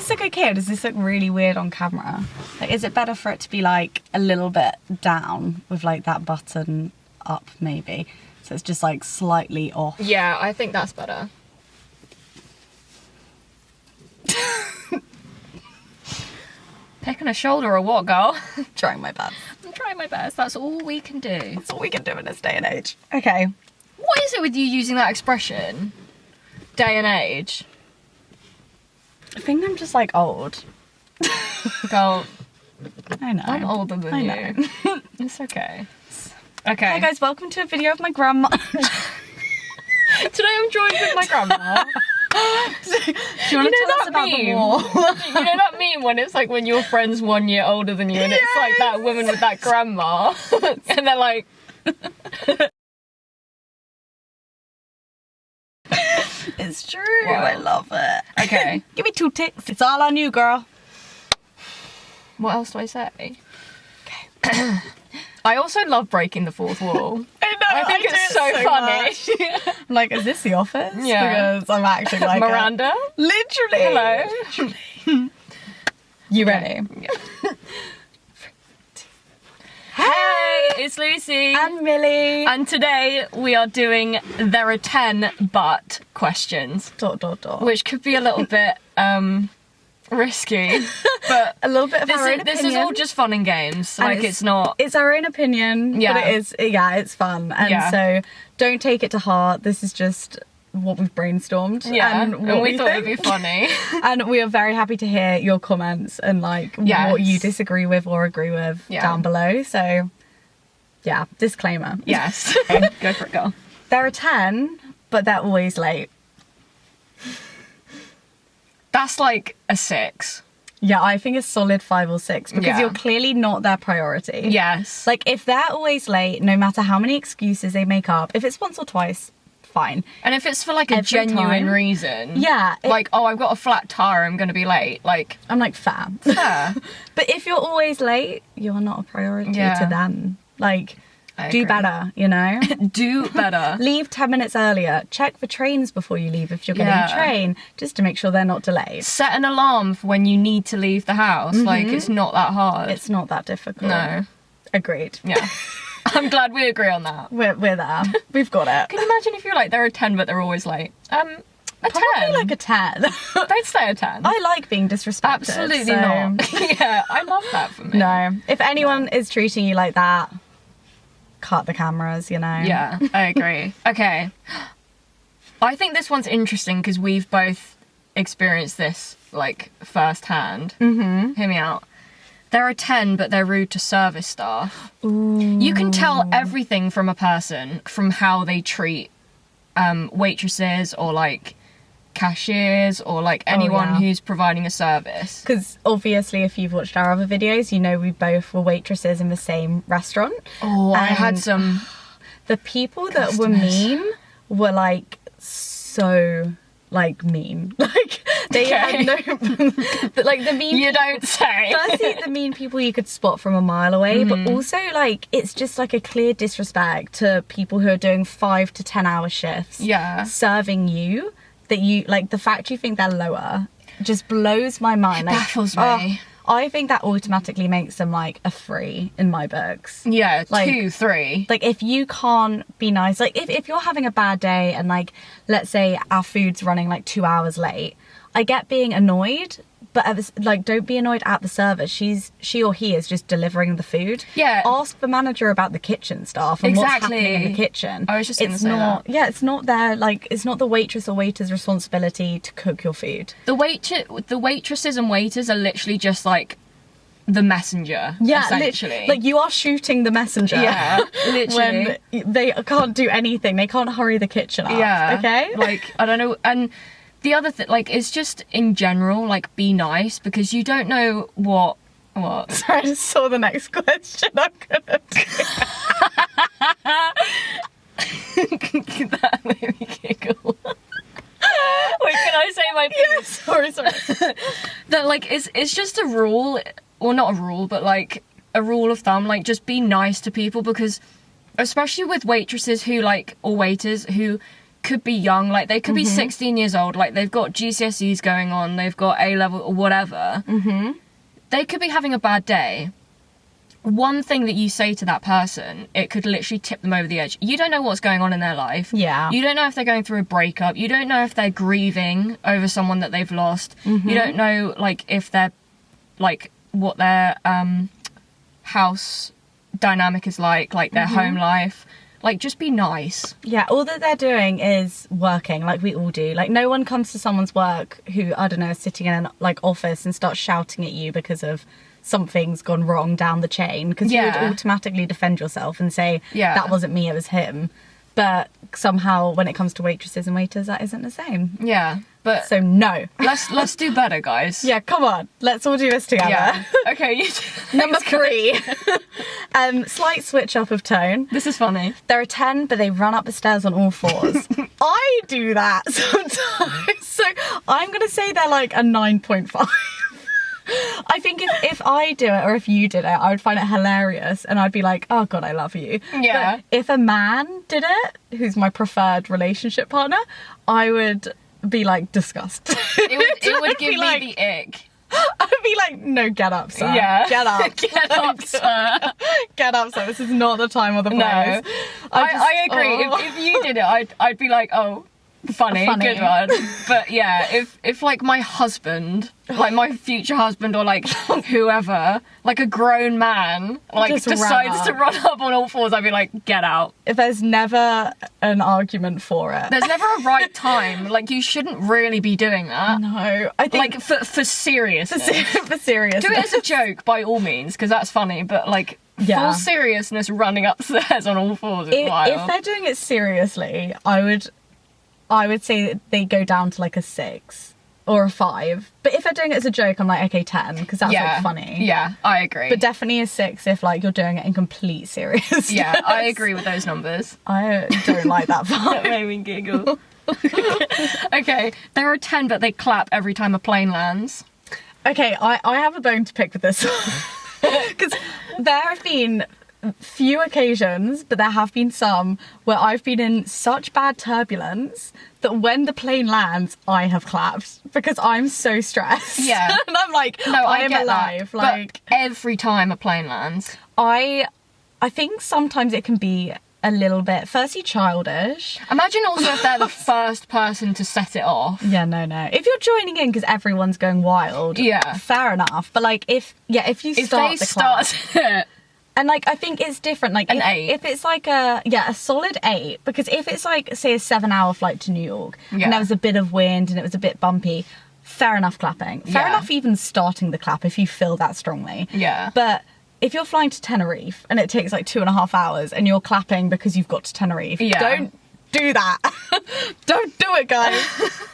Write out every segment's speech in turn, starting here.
this look okay, or does this look really weird on camera? Like, is it better for it to be like a little bit down with like that button up maybe? So it's just like slightly off. Yeah, I think that's better. Picking a shoulder or what, girl? Trying my best. I'm trying my best. That's all we can do. That's all we can do in this day and age. Okay. What is it with you using that expression? Day and age? I think I'm just like old. Girl, I know. I'm older than you. It's okay. Okay. Hi guys, welcome to a video of my grandma. Today I'm joined with my grandma. Do you want to tell us about the war? You know that meme when it's like when your friend's 1 year older than you and it's like that woman with that grandma and they're like... It's true. Wow. I love it. Okay. Give me 2 ticks. It's all on you, girl. What else do I say? Okay. I also love breaking the fourth wall. I know. I think it's so funny. I'm like, is this The Office? Yeah. Because I'm actually like Miranda. Literally. Hello. Literally. You ready? Yeah. Hey, it's Lucy and Millie, and today we are doing there are 10 but questions. ... Which could be a little bit risky, but a little bit of our own opinion. This is all just fun and games. And like it's not. It's our own opinion. Yeah. But it is. Yeah, it's fun, and so don't take it to heart. This is just what we've brainstormed. Yeah, and we thought it'd be funny. And we are very happy to hear your comments and like what you disagree with or agree with down below. So yeah, disclaimer. Yes. Go for it, girl. There are 10, but they're always late. That's like a 6. Yeah, I think it's solid 5 or 6 because you're clearly not their priority. Yes. Like if they're always late, no matter how many excuses they make up, if it's once or twice, fine. And if it's for like a genuine reason. Yeah. Like, oh, I've got a flat tire, I'm gonna be late. Like, I'm like, fair. But if you're always late, you're not a priority to them. Like, do better, you know? Do better. Leave 10 minutes earlier. Check for trains before you leave if you're getting a train, just to make sure they're not delayed. Set an alarm for when you need to leave the house. Like, it's not that hard. It's not that difficult. No. Agreed. Yeah. I'm glad we agree on that. We're there. We've got it. Can you imagine if you're like, there are 10 but they're always late? A Probably 10. like a 10. Don't say a 10. I like being disrespected. Absolutely not. Yeah, I love that for me. No. If anyone is treating you like that, cut the cameras, you know? Yeah, I agree. Okay. I think this one's interesting because we've both experienced this, like, firsthand. Mm-hmm. Hear me out. There are 10, but they're rude to service staff. Ooh. You can tell everything from a person, from how they treat waitresses or, like, cashiers or, like, anyone who's providing a service. Because, obviously, if you've watched our other videos, you know we both were waitresses in the same restaurant. Oh, I had some... The people that were mean were, like, so... like mean, like they had no like the mean you don't say. Firstly, the mean people you could spot from a mile away, but also like it's just like a clear disrespect to people who are doing 5 to 10 hour shifts serving you, that you like the fact you think they're lower just blows my mind. Like, baffles me. I think that automatically makes them like a 3 in my books. Yeah, like, 2, 3. Like if you can't be nice, like if you're having a bad day and like, let's say our food's running like 2 hours late, I get being annoyed, but like don't be annoyed at the service. She or he is just delivering the food. Yeah. Ask the manager about the kitchen staff and what's happening in the kitchen. I was just gonna say that. Yeah, it's not their like it's not the waitress or waiter's responsibility to cook your food. The waitresses and waiters are literally just like the messenger. Yeah, essentially. Like you are shooting the messenger. Yeah, literally. When they can't do anything. They can't hurry the kitchen up. Yeah. Okay. Like I don't know. And the other thing, like, it's just in general, like, be nice because you don't know what. Sorry, I just saw the next question. I'm gonna do. That made me giggle. Wait, can I say my piece? Yeah, sorry. That, like, it's just a rule, or not a rule, but, like, a rule of thumb, like, just be nice to people because, especially with waitresses who, like, or waiters who could be young, like they could be 16 years old, like they've got GCSEs going on, they've got A-level or whatever. They could be having a bad day. One thing that you say to that person, it could literally tip them over the edge. You don't know what's going on in their life. Yeah. You don't know if they're going through a breakup. You don't know if they're grieving over someone that they've lost. You don't know, like, if they're, like, what their house dynamic is like their home life. Like, just be nice. Yeah, all that they're doing is working, like we all do. Like, no one comes to someone's work who, I don't know, is sitting in an, like, office and starts shouting at you because of something's gone wrong down the chain. Because you would automatically defend yourself and say, that wasn't me, it was him. But somehow, when it comes to waitresses and waiters, that isn't the same. Yeah, but... So, no. Let's do better, guys. Yeah, come on. Let's all do this together. Yeah. Okay. Number 3. Slight switch up of tone. This is funny. They're a 10, but they run up the stairs on all fours. I do that sometimes. So, I'm going to say they're like a 9.5. I think if I do it or if you did it, I would find it hilarious and I'd be like, oh God, I love you. Yeah. But if a man did it, who's my preferred relationship partner, I would be like, disgust. It would give me like, the ick. I'd be like, no, get up, sir. Yeah. Get up. Get up, sir. Get up, sir. This is not the time or the place. No. I agree. Oh. If you did it, I'd be like, oh, funny. Good one. But yeah, if like my husband, like my future husband or like whoever, like a grown man, like Just decides to run up on all fours, I'd be like, get out. If there's never an argument for it. There's never a right time. Like, you shouldn't really be doing that. No, I think... Like, for seriousness. For seriousness. Do it as a joke, by all means, because that's funny, but like... Yeah. Full seriousness running upstairs on all fours is wild. If they're doing it seriously, I would say that they go down to like a 6 or a 5. But if they're doing it as a joke, I'm like, okay, 10, because that's like funny. Yeah, I agree. But definitely a 6 if like you're doing it in complete seriousness. Yeah, I agree with those numbers. I don't like that vibe. That made me giggle. Okay, they're a 10, but they clap every time a plane lands. Okay, I have a bone to pick with this because there have been few occasions, but there have been some where I've been in such bad turbulence that when the plane lands, I have clapped because I'm so stressed. Yeah. And I'm like, no, I am alive. That. Like, but every time a plane lands. I think sometimes it can be a little bit, firstly, childish. Imagine also if they're the first person to set it off. Yeah, no. If you're joining in because everyone's going wild, fair enough. But like, if you start the clap, and like, I think it's different. Like, an 8. If it's like a solid 8, because if it's like, say, a 7-hour flight to New York, and there was a bit of wind and it was a bit bumpy, fair enough clapping. Fair enough even starting the clap if you feel that strongly. Yeah. But if you're flying to Tenerife and it takes like 2.5 hours and you're clapping because you've got to Tenerife, don't do that. Don't do it, guys.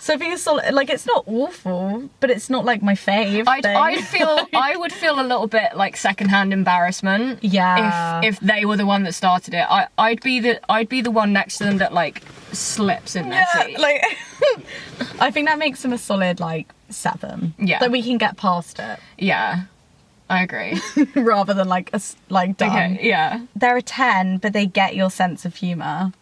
So I think it's solid, like, it's not awful, but it's not like my fave thing. I would feel a little bit like secondhand embarrassment. Yeah. If they were the one that started it, I'd be the one next to them that like slips in their seat. Like, I think that makes them a solid like 7. Yeah. Like, we can get past it. Yeah. I agree. Rather than like done. Okay, yeah. They're a 10, but they get your sense of humour.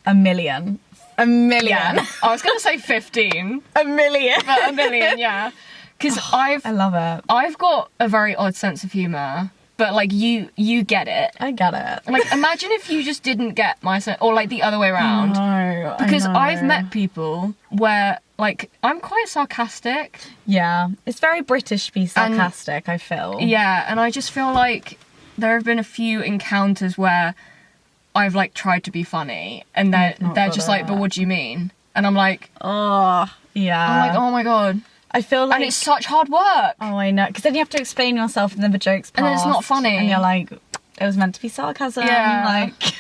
A million. Yeah. I was going to say 15. A million. But a million, yeah. Because I love it. I've got a very odd sense of humour, but like you get it. I get it. Like, imagine if you just didn't get my sense, or like the other way around. No, because I've met people where like I'm quite sarcastic. Yeah, it's very British to be sarcastic, I feel. Yeah, and I just feel like there have been a few encounters where I've like tried to be funny and they're just like, but what do you mean? And I'm like, oh, yeah. I'm like, oh my God. I feel like... And it's such hard work. Oh, I know. Because then you have to explain yourself and then the joke's passed. And then it's not funny. And you're like, it was meant to be sarcasm. Yeah. Like,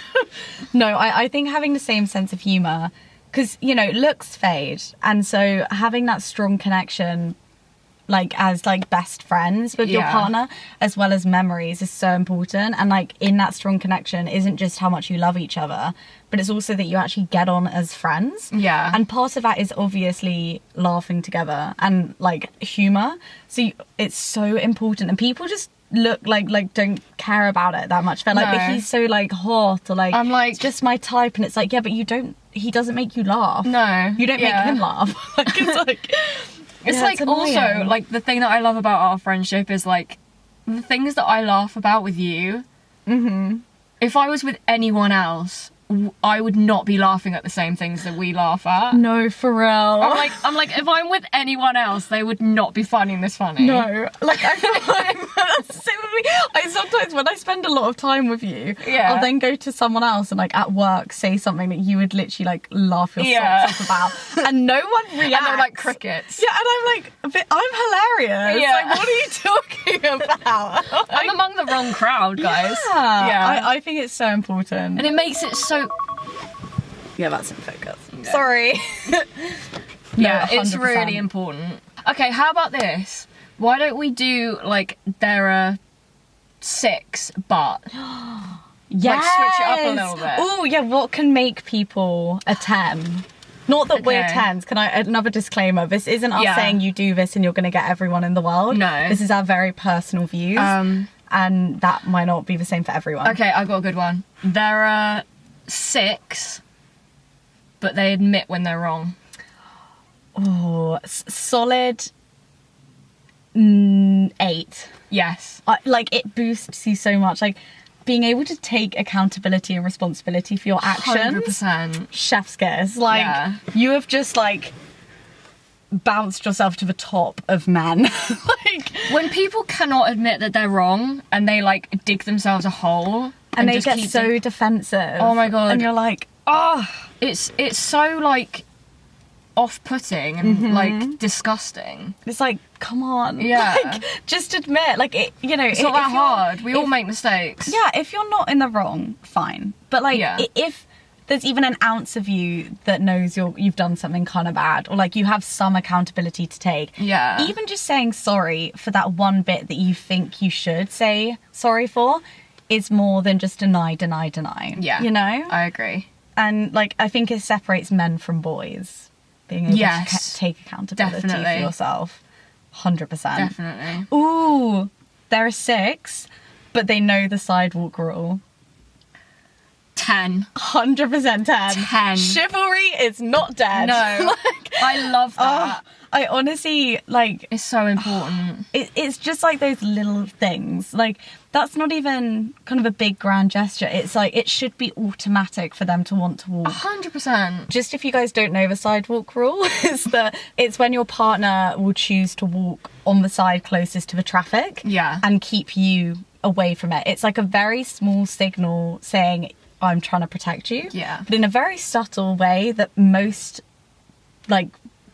no, I think having the same sense of humour, because, you know, looks fade. And so having that strong connection, like, as like best friends with your partner, as well as memories, is so important. And like, in that strong connection isn't just how much you love each other, but it's also that you actually get on as friends. Yeah. And part of that is obviously laughing together and like humour. So it's so important, and people just look like don't care about it that much. They're like, but he's so like hot, or like, I'm like, it's just my type. And it's like, yeah, but you don't he doesn't make you laugh. No. You don't make him laugh. Like, it's like also, like, the thing that I love about our friendship is, like, the things that I laugh about with you, if I was with anyone else, I would not be laughing at the same things that we laugh at. No, for real. I'm like, if I'm with anyone else, they would not be finding this funny. No, like, I feel like that's the same with me. I sometimes, when I spend a lot of time with you, I'll then go to someone else and, like, at work say something that you would literally, like, laugh your socks off about, and no one reacts. And they're like crickets. Yeah, and I'm like, I'm hilarious. Yeah. Like, what are you talking about? I'm among the wrong crowd, guys. Yeah. I think it's so important. And it makes it so... Yeah, that's in focus. Yeah. Sorry. Yeah, it's really important. Okay, how about this? Why don't we do, like, there are 6, but... Yes. Like, switch it up a little bit. Oh, yeah, what can make people a 10? Not that we're 10s. Can I... Another disclaimer. This isn't us saying you do this and you're going to get everyone in the world. No. This is our very personal views. And that might not be the same for everyone. Okay, I've got a good one. There are 6, but they admit when they're wrong. Oh, solid 8. Yes. Like, it boosts you so much. Like, being able to take accountability and responsibility for your actions. 100%. Chef's kiss. Like, you have just, like, bounced yourself to the top of men. Like, when people cannot admit that they're wrong and they, like, dig themselves a hole and they get so defensive. Oh my God. And you're like, it's so, like, off-putting and like disgusting. It's like, come on. Yeah. Like, just admit, like, it, you know, it's not that hard. We all make mistakes. Yeah, if you're not in the wrong, fine. But like, if there's even an ounce of you that knows you've done something kind of bad, or like you have some accountability to take. Yeah. Even just saying sorry for that one bit that you think you should say sorry for is more than just deny. Yeah. You know? I agree. And like, I think it separates men from boys. Being able to take accountability for yourself. 100%. Definitely. Ooh, there are 6, but they know the sidewalk rule. 10. 100% 10. Chivalry is not dead. No. Like, I love that. I honestly, like... It's so important. It's just like those little things. Like, that's not even kind of a big grand gesture. It's like, it should be automatic for them to want to walk. 100%. Just if you guys don't know the sidewalk rule, it's when your partner will choose to walk on the side closest to the traffic. Yeah. And keep you away from it. It's like a very small signal saying, I'm trying to protect you. Yeah. But in a very subtle way that most, like,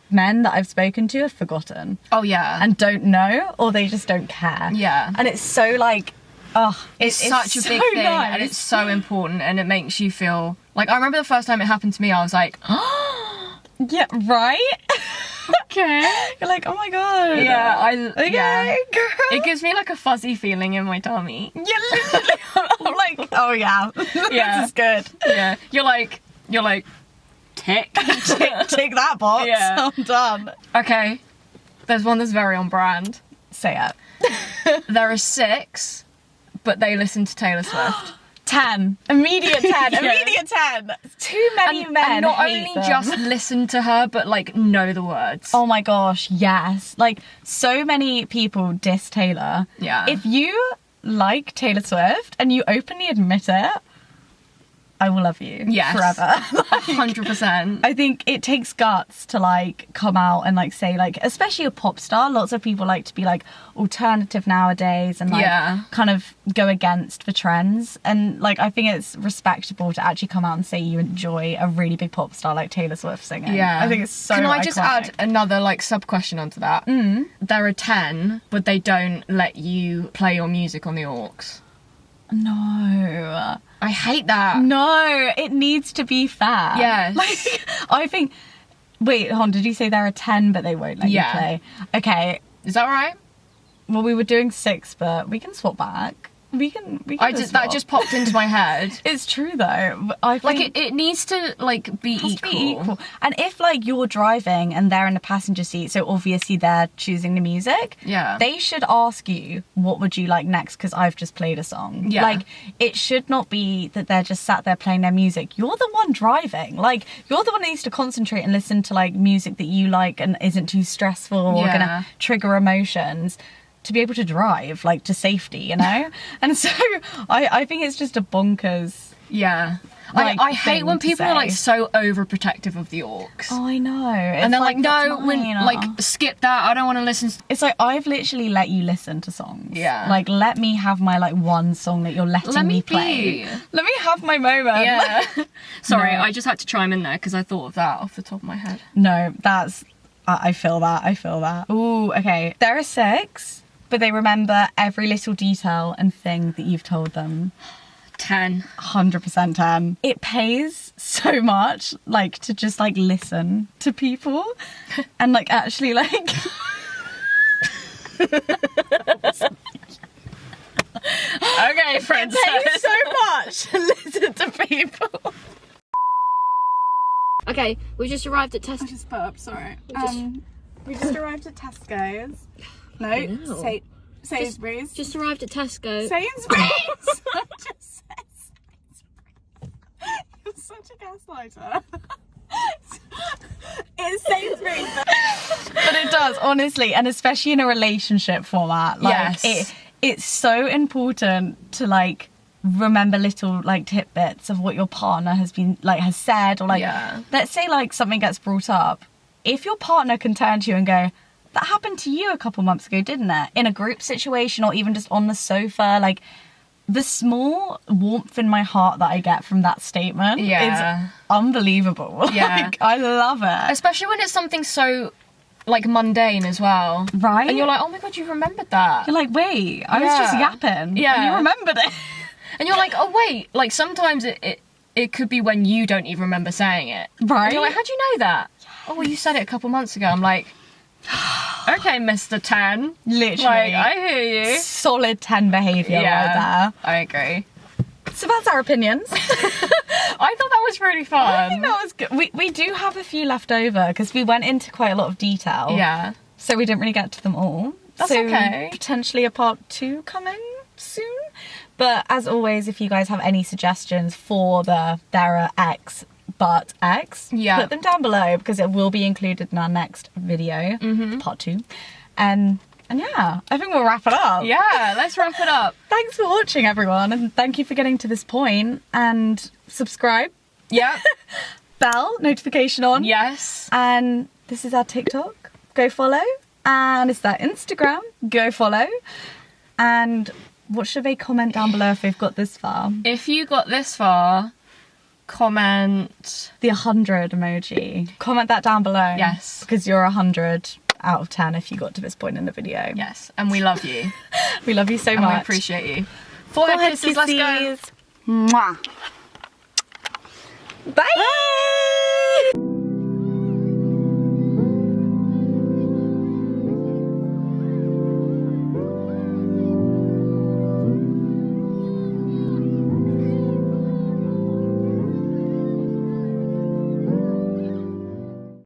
men that I've spoken to have forgotten. Oh, yeah. And don't know, or they just don't care. Yeah. And it's so, like, it's such a big thing, nice. And it's so important, and it makes you feel... Like, I remember the first time it happened to me, I was like... Yeah, right? Okay. You're like, oh my God. Yeah, Okay, girl. It gives me, like, a fuzzy feeling in my tummy. Yeah, literally. I'm like, oh yeah. This is good. Yeah. You're like... Tick. Tick that box. Yeah. I'm done. Okay. There's one that's very on brand. Say it. There are 6, but they listen to Taylor Swift. 10. Immediate 10. Immediate 10. Too many men and not hate only them. just listen to her, but, like, know the words. Oh my gosh, yes. Like, so many people diss Taylor. Yeah. If you like Taylor Swift and you openly admit it, I will love you forever. 100%. I think it takes guts to, like, come out and, like, say, like, especially a pop star. Lots of people like to be, like, alternative nowadays and, like, kind of go against the trends. And, like, I think it's respectable to actually come out and say you enjoy a really big pop star like Taylor Swift singing. Yeah. I think it's so Can I iconic. just add another, like, sub-question onto that? There are 10, but they don't let you play your music on the aux. No. I hate that. No, it needs to be fair. Yes. Like, I think... Wait, hold on, did you say there are 10 but they won't let you play? Okay. Is that right? Well, we were doing 6, but we can swap back. We can that just popped into my head. It's true though. I think like it needs to like be equal. And if like you're driving and they're in the passenger seat, so obviously they're choosing the music. Yeah. They should ask you, what would you like next? Because I've just played a song. Yeah. Like it should not be that they're just sat there playing their music. You're the one driving. Like you're the one that needs to concentrate and listen to like music that you like and isn't too stressful or gonna trigger emotions. To be able to drive, like, to safety, you know? And so, I think it's just a bonkers... Yeah. Like, I hate when people are, like, so overprotective of the aux. Oh, I know. And they're like, no, like, skip that, I don't want to listen. It's like, I've literally let you listen to songs. Yeah. Like, let me have my, like, one song that you're letting me play. Let me have my moment. Yeah. Sorry, I just had to chime in there, because I thought of that off the top of my head. No, that's... I feel that. Ooh, okay. There are 6... but they remember every little detail and thing that you've told them. 10. 100% 10. It pays so much, like, to just, like, listen to people and, like, actually, like... Okay, princess. It pays so much to listen to people. Okay, we just arrived at Tesco. I just burped, sorry. We just arrived at Tesco's. No, Sainsbury's. Just arrived at Tesco. Sainsbury's. I just said Sainsbury's. You're such a gaslighter. It's Sainsbury's. But it does, honestly, and especially in a relationship format. Like, yes. It's so important to, like, remember little, like, tidbits of what your partner has been, like, has said. Or, like, let's say, like, something gets brought up. If your partner can turn to you and go, that happened to you a couple months ago, didn't it? In a group situation or even just on the sofa. Like, the small warmth in my heart that I get from that statement is unbelievable. Yeah. Like, I love it. Especially when it's something so, like, mundane as well. Right? And you're like, oh my God, you remembered that. You're like, wait, I was just yapping. Yeah. And you remembered it. And you're like, oh wait. Like, sometimes it could be when you don't even remember saying it. Right? And you're like, how'd you know that? Oh, well, you said it a couple months ago. I'm like... Okay, Mr. 10. Literally. Like, I hear you. Solid 10 behaviour right there. I agree. So that's our opinions. I thought that was really fun. I think that was good. We do have a few left over because we went into quite a lot of detail. Yeah. So we didn't really get to them all. That's okay. Potentially a part 2 coming soon. But as always, if you guys have any suggestions for the there are X but X, put them down below because it will be included in our next video, part 2. And yeah, I think we'll wrap it up. Yeah, let's wrap it up. Thanks for watching, everyone, and thank you for getting to this point. And subscribe. Yeah. Bell notification on. Yes. And this is our TikTok. Go follow. And it's our Instagram. Go follow. And what should they comment down below if they've got this far? If you got this far, comment the 100 emoji. Comment that down below. Yes. Because you're 100 out of 10 if you got to this point in the video. Yes. And we love you. We love you so much. And we appreciate you. Forehead kisses. Let's go. Mwah. Bye. Bye.